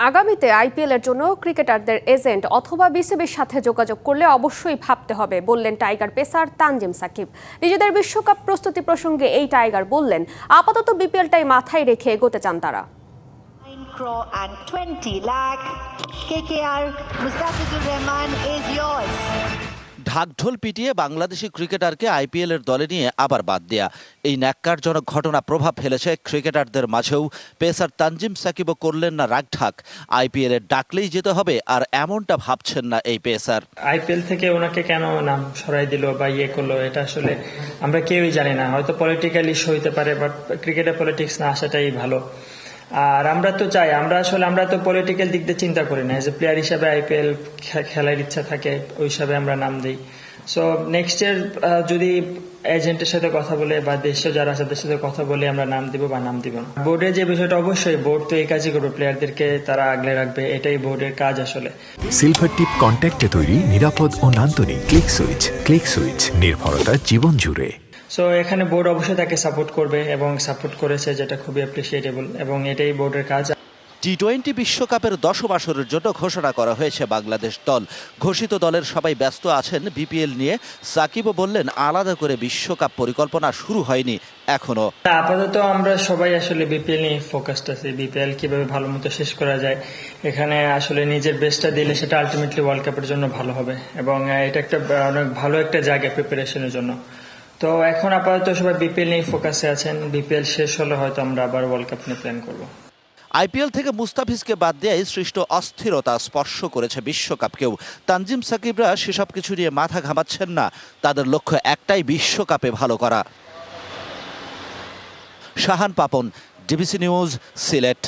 আগামীতে আইপিএল এর জন্য ক্রিকেটারদের এজেন্ট অথবা বিসিবির সাথে যোগাযোগ করলে অবশ্যই ভাবতে হবে বললেন টাইগার পেসার তানজিম সাকিব। নিজেদের বিশ্বকাপ প্রস্তুতি প্রসঙ্গে এই টাইগার বললেন, আপাতত বিপিএলটাই মাথায় রেখে এগোতে চান তারা। And 20 lakh KKR Mustafizur Rahman is yours. ঢাকঢোল পিটিয়ে বাংলাদেশি ক্রিকেটারকে আইপিএল এর দলে নিয়ে আবার বাদ দেয়া, এই ন্যাক্কারজনক ঘটনা প্রভাব ফেলেছে ক্রিকেটারদের মাঝেও। পেসার তানজিম সাকিবও করলেন না রাগঢাক, আইপিএল এর ডাকলেই যেতে হবে আর এমনটা ভাবছেন না এই পেসার। আইপিএল থেকে ওনাকে কেন নাম সরাই দিল বা করলো, এটা আসলে আমরা কেউই জানি না। হয়তো পলিটিক্যাল ইস্যু হইতে পারে, বাট ক্রিকেটের পলিটিক্স না আসাটাই ভালো। আর আমরা তো চাই, আমরা তো পলিটিক্যাল দিক দিয়ে চিন্তা করি না। এজ এ প্লেয়ার হিসাবে আইপিএল খেলার ইচ্ছা থাকে, ওই হিসাবে আমরা নাম দিই। সো নেক্সট ইয়ার যদি এজেন্টের সাথে কথা বলে বা দেশে যারা আছে তাদের সাথে কথা বলে আমরা নাম দিব বা নাম দিব না। বোর্ডের যে বিষয়টা, অবশ্যই বোর্ড তো এই কাজই করবে, প্লেয়ারদেরকে তারা আগলে রাখবে, এটাই বোর্ডের কাজ আসলে। সিলভার টিপ কন্ট্যাক্টে তৈরি নিরাপদ ও নান্দনিক ক্লিক সুইচ নির্ভরতা জীবন জুড়ে। সো এখানে বোর্ড অবশ্যই তাকে সাপোর্ট করবে এবং সাপোর্ট করেছে, যেটা খুবই অ্যাপ্রিসিয়েটেবল এবং এটাই বোর্ডের কাজ। টি-20 বিশ্বকাপের 10 আসরের জন্য ঘোষণা করা হয়েছে বাংলাদেশ দল। ঘোষিত দলের সবাই ব্যস্ত আছেন বিপিএল নিয়ে। সাকিবও বললেন, আলাদা করে বিশ্বকাপ পরিকল্পনা শুরু হয়নি এখনো। আপাতত আমরা সবাই আসলে বিপিএল নিয়ে ফোকাসড আছি। বিপিএল কিভাবে ভালো মতো শেষ করা যায়, এখানে আসলে নিজের বেস্টটা দিলে সেটা আলটিমেটলি ওয়ার্ল্ড কাপের জন্য ভালো হবে এবং এটা একটা অনেক ভালো একটা জায়গা প্রিপারেশনের জন্য। তো এখন আপাতত সবাই বিপিএল নিয়ে ফোকাসে আছেন। বিপিএল শেষ হলে হয়তো আমরা আবার ওয়ার্ল্ড কাপ নিয়ে প্ল্যান করব। আইপিএল থেকে মুস্তাফিজকে বাদ দেয়ায় সৃষ্ট অস্থিরতা স্পর্শ করেছে বিশ্বকাপকেও। তানজিম সাকিবরা সেসব কিছু নিয়ে মাথা ঘামাচ্ছেন না, তাদের লক্ষ্য একটাই, বিশ্বকাপে ভালো করা। Shahan Papon, DBC news, Sylhet.